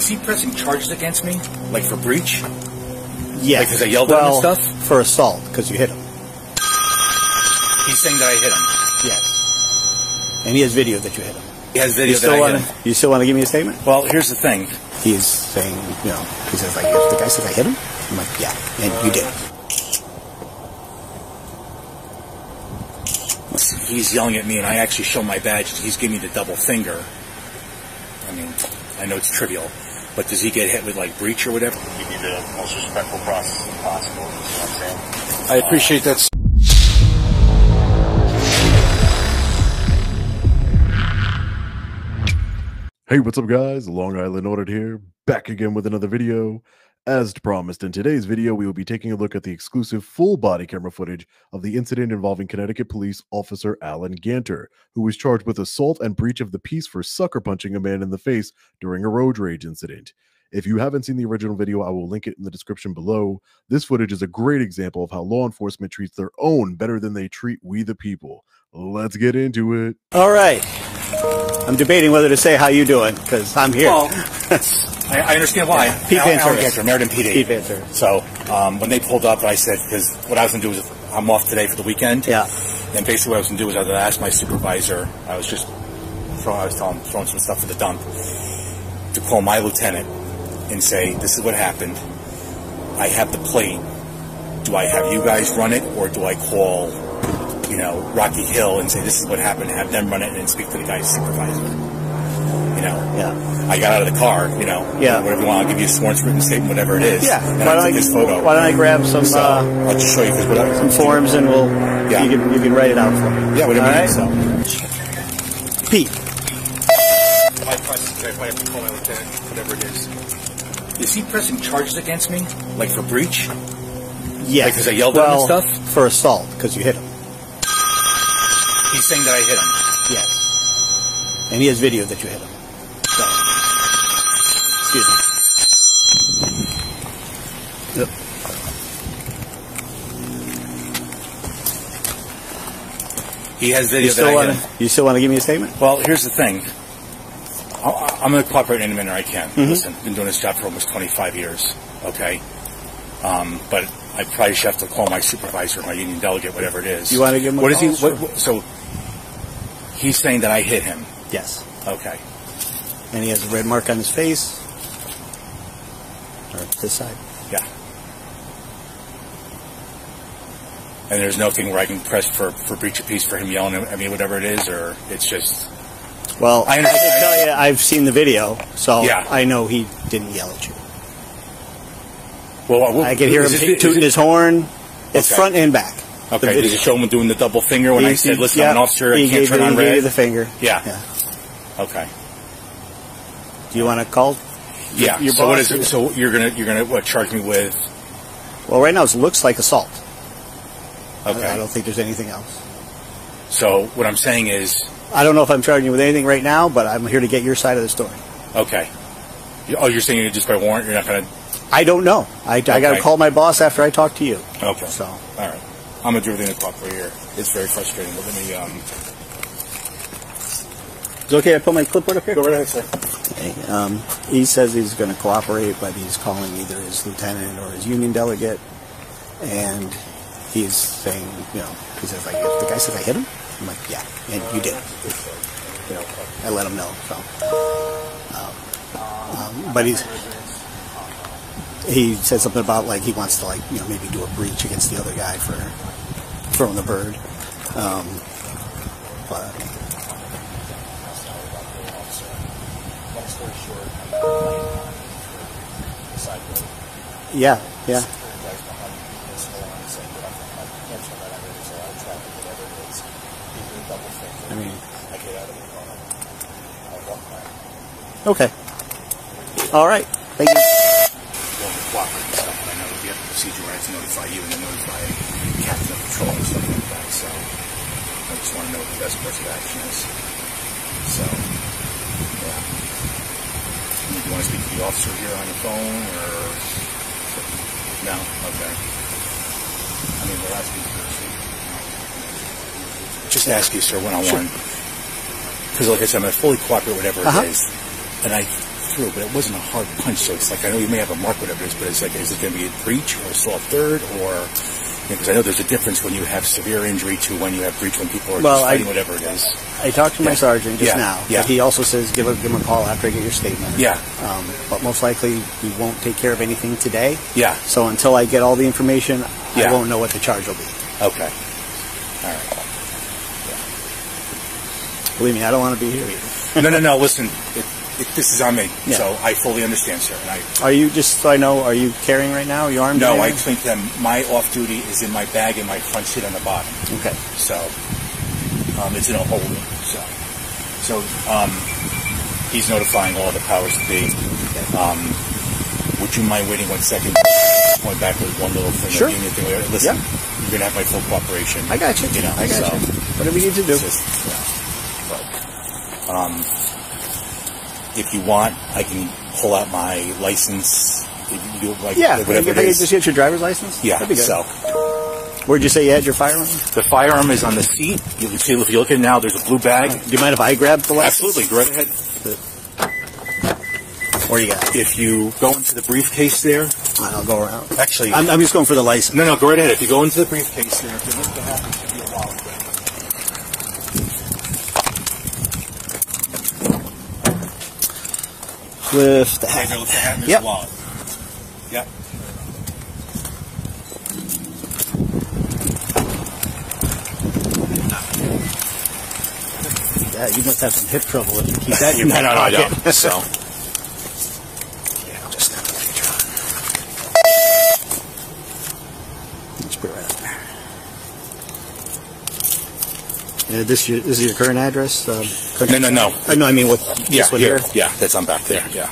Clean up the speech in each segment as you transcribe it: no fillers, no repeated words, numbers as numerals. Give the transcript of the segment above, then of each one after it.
Is he pressing charges against me, like for breach? Yes. Like because I yelled at him and stuff? For assault, because you hit him. He's saying that I hit him? Yes. And he has video that you hit him. He has video that I hit him? You still want to give me a statement? Well, here's the thing. He's saying, you know, he says, like, if the guy says I hit him, I'm like, yeah, and you did. He's yelling at me, and I actually show my badge. He's giving me the double finger. I mean, I know it's trivial, but does he get hit with, like, breach or whatever? Give you the most respectful process possible. You know what I'm saying? I appreciate that. Hey, what's up guys? Long Island Audit here, back again with another video. As promised, in today's video, we will be taking a look at the exclusive full body camera footage of the incident involving Connecticut Police Officer Alan Ganter, who was charged with assault and breach of the peace for sucker punching a man in the face during a road rage incident. If you haven't seen the original video, I will link it in the description below. This footage is a great example of how law enforcement treats their own better than they treat we the people. Let's get into it. All right. I'm debating whether to say how you doing, because I'm here. Well, I understand why. Pete Alan Ganter, Meriden PD. Pete Ganter. So when they pulled up, I said, because what I was going to do was, I'm off today for the weekend. Yeah. And basically what I was going to do was I was going to ask my supervisor, I was throwing some stuff to the dump, to call my lieutenant and say, this is what happened. I have the plate. Do I have you guys run it, or do I call, you know, Rocky Hill and say, this is what happened, have them run it and speak to the guy's supervisor? You know? Yeah. I got out of the car, you know. Yeah. Whatever you want, I'll give you a sworn written statement, whatever it is. Yeah. And I took this photo. Why don't I grab some, I'll just show you some forms and we'll, you can write it out for me. Yeah, whatever you need, so. Pete. My process, if I have to call my lieutenant, whatever it is. Is he pressing charges against me, like for breach? Yes. Like because I yelled at him and stuff? For assault, because you hit him. He's saying that I hit him? Yes. And he has video that you hit him. So, excuse me. Yep. He has video that I hit him. You still want to give me a statement? Well, here's the thing. I'm going to cooperate any minute I can. Listen, I've been doing this job for almost 25 years, okay? But I probably should have to call my supervisor, my union delegate, whatever it is. You want to give him a call? So, he's saying that I hit him? Yes. Okay. And he has a red mark on his face? Or this side? Yeah. And there's nothing where I can press for breach of peace for him yelling at me, whatever it is, or it's just... Well, I can tell you, I've seen the video, so yeah. I know he didn't yell at you. Well, I can hear him tooting his horn. It's front and back. Okay, did you show him doing the double finger when I said, listen, I'm an officer, I can't turn on red? He gave you the finger. Yeah. Okay. Do you want to call? Yeah. Your so boss? what is it? So you're gonna what, charge me with? Well, right now it looks like assault. Okay. I don't think there's anything else. So what I'm saying is, I don't know if I'm charging you with anything right now, but I'm here to get your side of the story. Okay. Oh, you're saying just by warrant, you're not going to... I don't know. I got to call my boss after I talk to you. Okay. So. All right. I'm going to do everything to cooperate here. It's very frustrating, but let me... Is it okay I put my clipboard up here? Go right ahead, sir. Okay. He says he's going to cooperate, but he's calling either his lieutenant or his union delegate, and he's saying, you know, he says, like, if the guy says I hit him, I'm like, yeah, and you did. You know, I let him know. So, but he said something about, like, he wants to, like, you know, maybe do a breach against the other guy for throwing the bird. But yeah. I mean, okay. All right. Thank you. I know we have a procedure where I have to notify you and then notify captain of patrol and stuff like that. So I just want to know what the best course of action is. So, yeah. Do you want to speak to the officer here on the phone, or no? Okay. I mean, we'll ask you first. Just ask you, sir, one-on-one. Because, like I said, I'm going to fully cooperate whatever it is. And I through, but it wasn't a hard punch. So it's like, I know you may have a mark, whatever it is, but it's like, is it going to be a breach or assault third, or because I know there's a difference when you have severe injury to when you have breach when people are just fighting whatever it is. I talked to my sergeant just now. Yeah. But he also says give him a call after I get your statement. Yeah. But most likely he won't take care of anything today. Yeah. So until I get all the information, I won't know what the charge will be. Okay. All right. Believe me, I don't want to be here either. No. Listen, this is on me, Yeah. so I fully understand, sir. And are you, just so I know, are you carrying right now? Are you armed? No, I explained to them my off-duty is in my bag in my front seat on the bottom. Okay. So it's in a holder. So he's notifying all the powers to be. Would you mind waiting 1 second? Going back with one little thing. Sure. Listen, you're gonna have my full cooperation. I got you. I got you. Whatever you need to do. If you want, I can pull out my license. Whatever it is. Just get your driver's license? Yeah. That'd be good. So, where'd you say you had your firearm? the firearm is on the seat. You can see, if you look at it now, there's a blue bag. Do you mind if I grab the license? Absolutely. Go right ahead. Where you got it? If you go into the briefcase there. I'll go around. Actually. I'm just going for the license. No, go right ahead. If you go into the briefcase there, if you look, there happens to be a wallet there. Lift the hat. Lift the hat and there's Yep. a wallet. Yep. Yeah, you must have some hip trouble if you keep that in your back No, I pocket. don't. So. Yeah, I'll just snap the picture on. Just put it right up there. And this is your current address? No. No, I mean what? Yeah, this one here. here? Yeah, that's on back there. Yeah.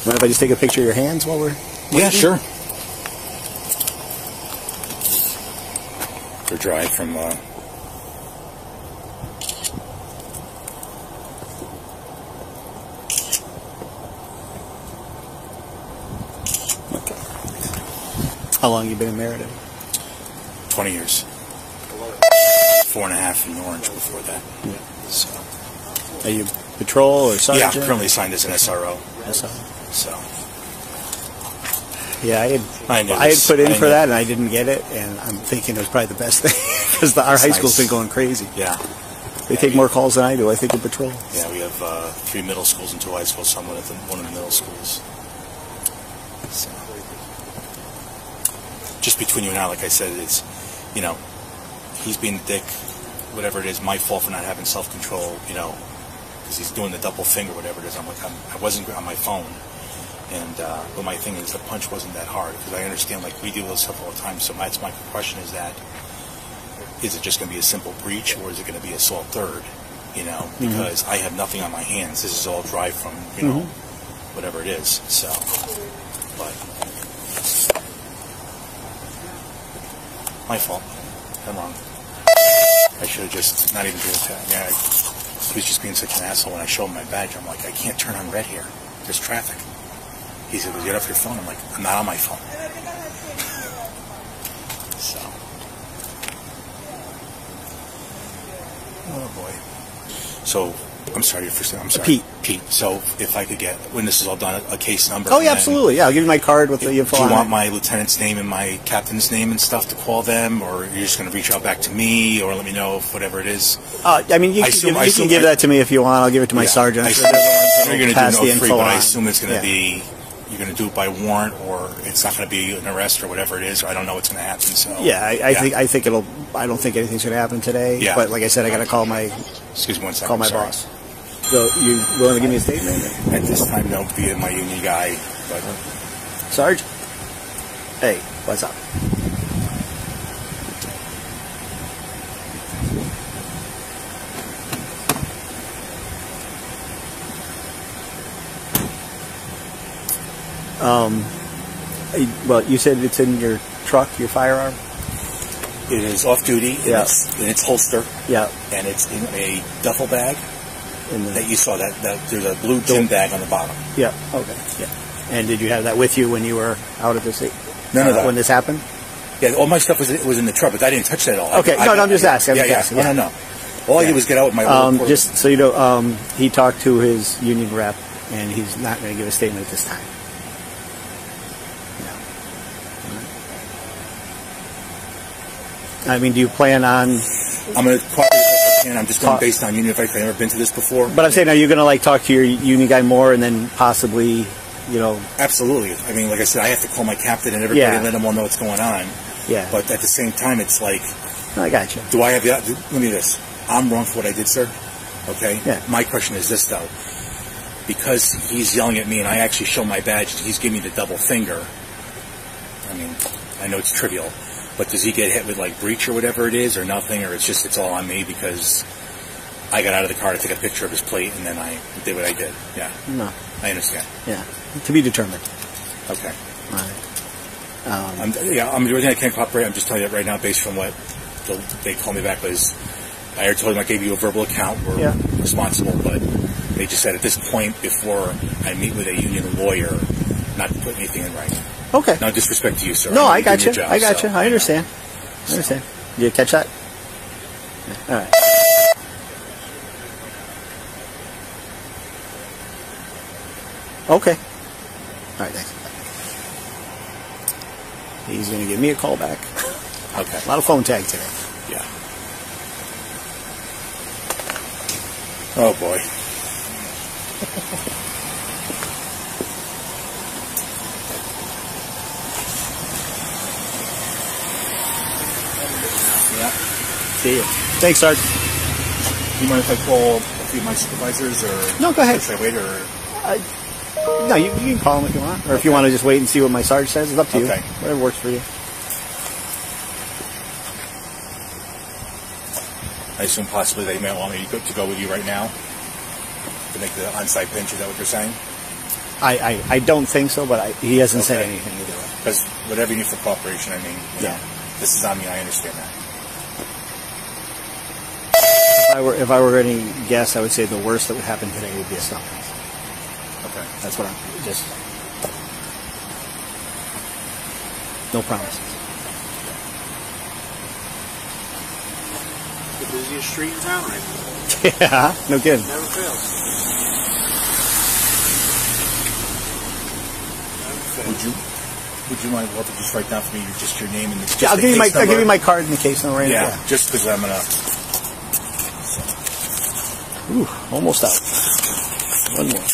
Mind if I just take a picture of your hands while we're waiting? Yeah, sure. They're dry from. Okay. How long you been in Meriden? 20 years. 4.5 in Orange before that. Yeah. So. Are you patrol or sergeant? Yeah, currently signed as an SRO. SRO. So. Yeah, I had put in for that and I didn't get it, and I'm thinking it was probably the best thing because our high school's been going crazy. Yeah. They take more calls than I do, I think, in patrol. Yeah, we have 3 middle schools and 2 high schools, so I'm one of the middle schools. So. Just between you and I, like I said, it's, he's being a dick, whatever it is, my fault for not having self-control, because he's doing the double finger, whatever it is. I'm like, I wasn't on my phone. And but my thing is, the punch wasn't that hard, because I understand, like, we deal with stuff all the time. So that's my question: is it just going to be a simple breach, or is it going to be assault third? Because I have nothing on my hands. This is all dry from whatever it is. So, but my fault. I'm wrong. I should have just not even do it. Yeah, he was just being such an asshole. When I showed him my badge, I'm like, I can't turn on red here. There's traffic. He said, well, get off your phone. I'm like, I'm not on my phone. So. Oh, boy. So, I'm sorry. I'm sorry. Pete. So, if I could get, when this is all done, a case number. Oh, yeah, absolutely. Yeah, I'll give you my card with the info. Do you want my lieutenant's name and my captain's name and stuff to call them? Or you're just going to reach out back to me? Or let me know if whatever it is? I mean, you can give that to me if you want. I'll give it to my sergeant. I assume you're going to do no free, but I assume it's going to be, you're going to do it by warrant, or it's not going to be an arrest or whatever it is, or I don't know what's going to happen. So yeah, I think it'll. I don't think anything's going to happen today. Yeah. But like I said, I got to call my. Excuse me 1 second. Call my boss. So you willing to give me a statement? At this time, don't be my union guy. But Sarge, hey, what's up? Well, you said it's in your truck, your firearm? it is off duty. Yeah. In its holster. Yeah. And it's in a duffel bag. That you saw that there's a blue gym bag on the bottom. Yeah. Okay. Yeah. And did you have that with you when you were out at this? None of that. When this happened? Yeah, all my stuff was in the truck, but I didn't touch that at all. Okay, I'm just asking. I'm just asking. Yeah. No. All I did was get out with my little just so you know, he talked to his union rep, and he's not going to give a statement at this time. No. I mean, do you plan on... I'm going to cooperate as I can. I'm just going based on union advice. I've never been to this before. But I'm saying, are you going to like talk to your union guy more, and then possibly, you know... Absolutely. I mean, like I said, I have to call my captain and everybody and let them all know what's going on. Yeah. But at the same time, it's like... I got you. Do I have the... Let me do this. I'm wrong for what I did, sir. Okay? Yeah. My question is this, though. Because he's yelling at me and I actually show my badge, he's giving me the double finger. I mean, I know it's trivial. But does he get hit with, like, breach or whatever it is, or nothing, or it's all on me because I got out of the car to take a picture of his plate and then I did what I did? Yeah. No. I understand. Yeah. To be determined. Okay. All right. I'm doing everything I can cooperate. I'm just telling you that right now, based from what they called me back, was I already told them I gave you a verbal account. We're responsible, but they just said at this point, before I meet with a union lawyer, not to put anything in writing. Okay. No disrespect to you, sir. No, I got you. Job, I got you. I understand. I understand. Did you catch that? Yeah. All right. Okay. All right, thanks. He's going to give me a call back. Okay. A lot of phone tag today. Yeah. Oh, boy. Yeah. See you. Thanks, Sarge. Do you mind if I call a few of my supervisors, or... No, go ahead. Should I wait, or... No, you can call him if you want. Or if you want to just wait and see what my Sarge says, it's up to you. Whatever works for you. I assume possibly they might want me to go with you right now to make the on-site pinch. Is that what you're saying? I don't think so, but he hasn't said anything either way. Because whatever you need for cooperation, I mean, you know, this is on me. I understand that. If I were going to guess, I would say the worst that would happen today would be a stumping. Okay. That's what I'm just... No promises. The busiest street in town right now. Yeah, no kidding. Never fails. Would you mind just write down for me just your name and just I'll give you my card and the case number. Right? Yeah, just because I'm gonna. Ooh, almost out. One more.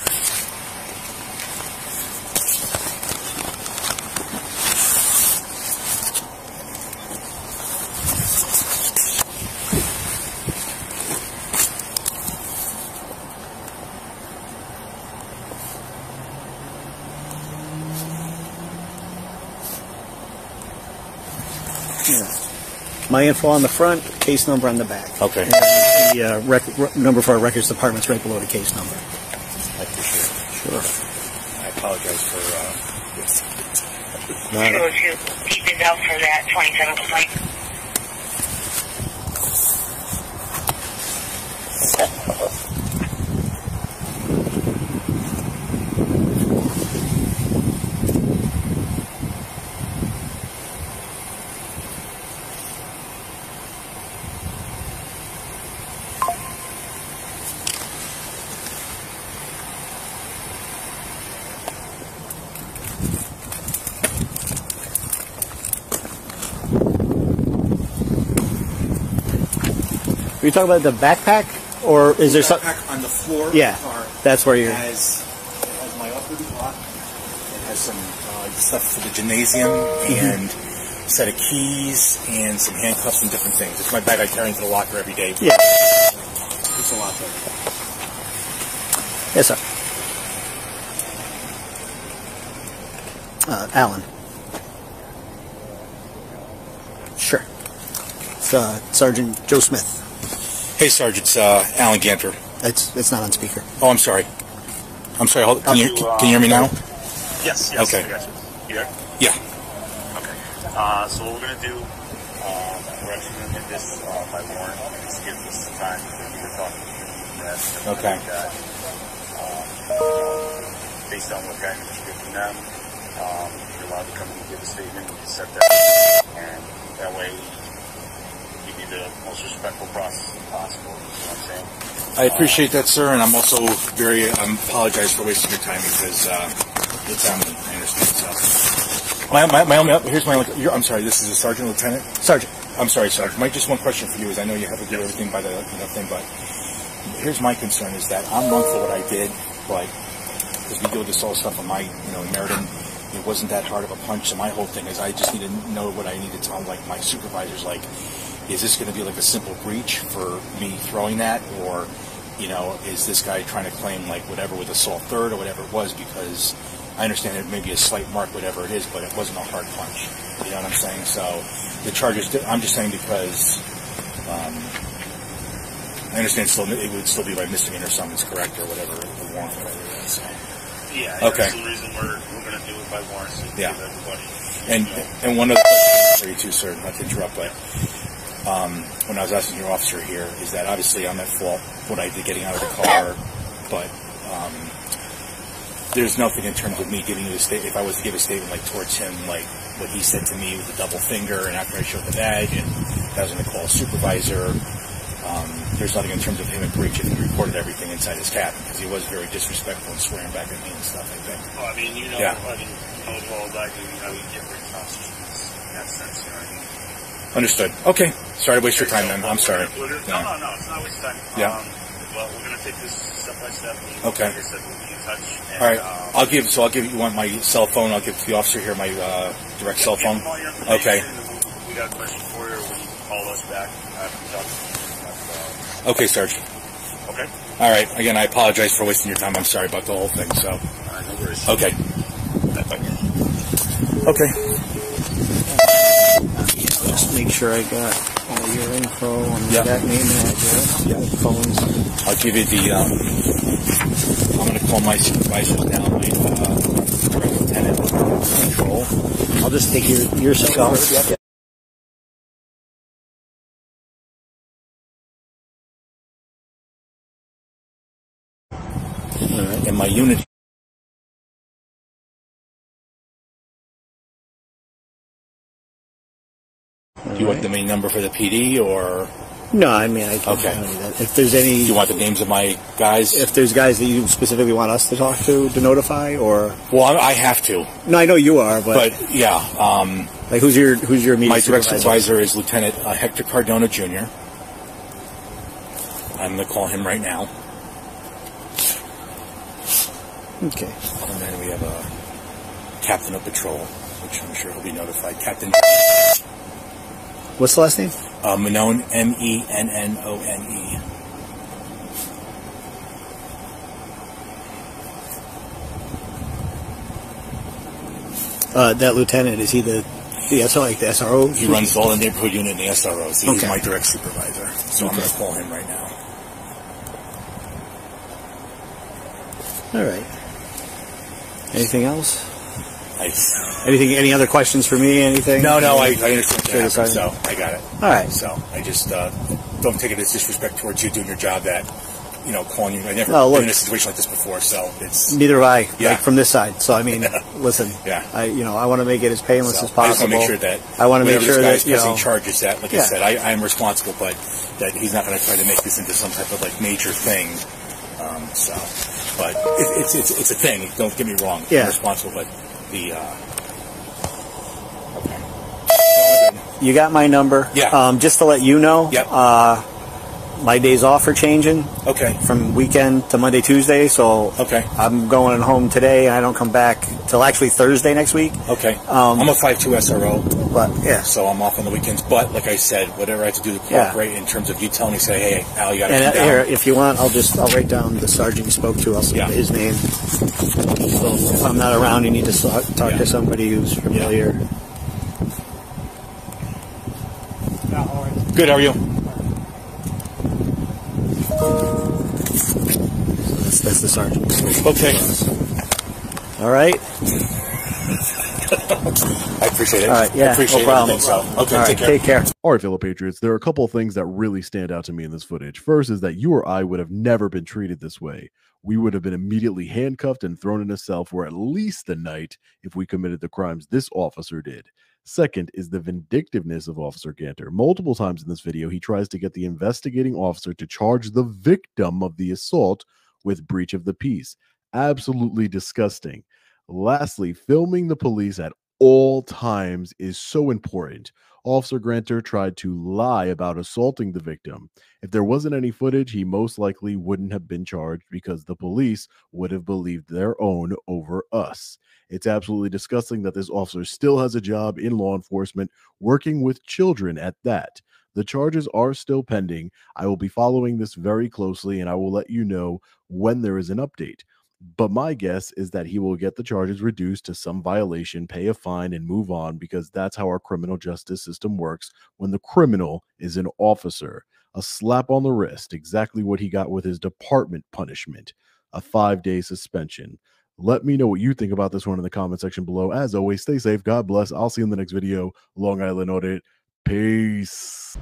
Yeah. My info on the front, case number on the back. Okay. And the number for our records department's right below the case number. I appreciate it. Sure. I apologize for. Sure, to keep it out for that 27 complaint. Are you talking about the backpack, or is there something on the floor? Yeah, of the car that's where you're. Has my off-duty clock. It has some stuff for the gymnasium and a set of keys and some handcuffs and different things. It's my bag I carry into the locker every day. Yeah, It's a lot there. yes, sir. Alan. Sure. It's Sergeant Joe Smith. Hey, Sergeant, it's Alan Ganter. It's not on speaker. Oh, I'm sorry. I'm sorry. Can you hear me now? Yes. Okay. I got you. You there? Yeah. Okay. So what we're going to do, we're actually going to get this by warrant. Just give us some time because we were talking to the rest. Okay. Based on what guidance we get from them, you're allowed to come in and give a statement. We can set that. And That way, we give you the most respectful process possible. You know what I'm saying? I appreciate that, sir, and I'm also apologize for wasting your time because it's on me. I understand. So, here's my only. I'm sorry. This is a sergeant, lieutenant. Sergeant. I'm sorry, Sergeant. Just one question for you is I know you have to do everything by the thing, but here's my concern is that I'm wrong for what I did, but because we do this all stuff on my, in Meriden, it wasn't that hard of a punch. So my whole thing is I just need to know what I need to tell like my supervisors. Like, is this going to be like a simple breach for me throwing that, or is this guy trying to claim like whatever with assault third or whatever it was? Because I understand it may be a slight mark, whatever it is, but it wasn't a hard punch. You know what I'm saying? So the charges, I'm just saying because I understand it would still be by misdemeanor summons, correct, or whatever, the warrant, whatever it is. So. Yeah, okay. That's the reason we're going to do it by warrant, so yeah. give everybody. And one other question for you too, sir, not to interrupt, but when I was asking your officer here, is that obviously I'm at fault what I did getting out of the car, but there's nothing in terms of me giving you a statement. If I was to give a statement like towards him, like what he said to me with the double finger, and after I showed the bag, and I was going to call a supervisor, there's nothing in terms of him in breach if he recorded everything inside his cabin, because he was very disrespectful and swearing back at me and stuff, I think. Oh, I mean, yeah. As well as I do, we get very cautious in that sense, you know what I mean? Understood. Okay. Sorry to waste your time, then. I'm sorry. No, it's not waste time. Yeah. Well, we're going to take this step by step. Okay. Like I said, we'll be in touch. And, all right. I'll give you want my cell phone. I'll give to the officer here my direct cell phone. Okay. We got a question for you, or we can call us back after talk. Okay, Sarge. Okay. All right. Again, I apologize for wasting your time. I'm sorry about the whole thing. So. All right, no worries. Okay. Okay. Just make sure I got all your info and yep. that name and address. Yeah. Phones. I'll give you the. I'm going to call my supervisors now. My lieutenant control. I'll just take your cell phone. Yep. All right. And my unit. Do you want the main number for the PD or? No, I mean I can tell you that. If there's any, do you want the names of my guys? If there's guys that you specifically want us to talk to notify, or? Well, I have to. No, I know you are, but yeah. Like who's your immediate my direct supervisor is Lieutenant Hector Cardona Jr. I'm going to call him right now. Okay. And then we have a captain of patrol, which I'm sure he'll be notified. Captain. What's the last name? Menone, M-E-N-N-O-N-E. That lieutenant, is he the SRO? He runs all the neighborhood unit in the SROs. He's my direct supervisor. So I'm going to call him right now. All right. Anything else? Any other questions for me? Anything? No, I understand what happened, so I got it. All right. So I just don't take it as disrespect towards you doing your job that, calling you. I never been in a situation like this before, so it's... Neither have I, like from this side. So, I mean, listen, yeah. I want to make it as painless as possible. I just want to make sure that... I want to make sure that, pressing charges that, like I said, I am responsible, but that he's not going to try to make this into some type of, major thing. But it's a thing. Don't get me wrong. Yeah. I'm responsible, but the... You got my number. Yeah. Just to let you know, yep. My days off are changing. Okay. From weekend to Monday, Tuesday. So I'm going home today, and I don't come back till actually Thursday next week. Okay. I'm a 5-2 SRO. But yeah. So I'm off on the weekends. But like I said, whatever I have to do to cooperate in terms of you telling me, say, hey, Al, you got to come down. Here, if you want, I'll write down the sergeant you spoke to. I'll say his name. So if I'm not around, you need to talk to somebody who's familiar. Good, how are you? That's the sergeant. Okay. All right. I appreciate it. All right, yeah, I appreciate no problem. Okay, all right, take care. All right, fellow patriots, there are a couple of things that really stand out to me in this footage. First is that you or I would have never been treated this way. We would have been immediately handcuffed and thrown in a cell for at least a night if we committed the crimes this officer did. Second is the vindictiveness of Officer Ganter. Multiple times in this video, he tries to get the investigating officer to charge the victim of the assault with breach of the peace. Absolutely disgusting. Lastly, filming the police at all times is so important. Officer Ganter tried to lie about assaulting the victim. If there wasn't any footage, he most likely wouldn't have been charged because the police would have believed their own over us. It's absolutely disgusting that this officer still has a job in law enforcement, working with children at that. The charges are still pending. I will be following this very closely, and I will let you know when there is an update. But my guess is that he will get the charges reduced to some violation, pay a fine, and move on, because that's how our criminal justice system works when the criminal is an officer. A slap on the wrist, exactly what he got with his department punishment, a 5-day suspension. Let me know what you think about this one in the comment section below. As always, stay safe. God bless. I'll see you in the next video. Long Island Audit. Peace.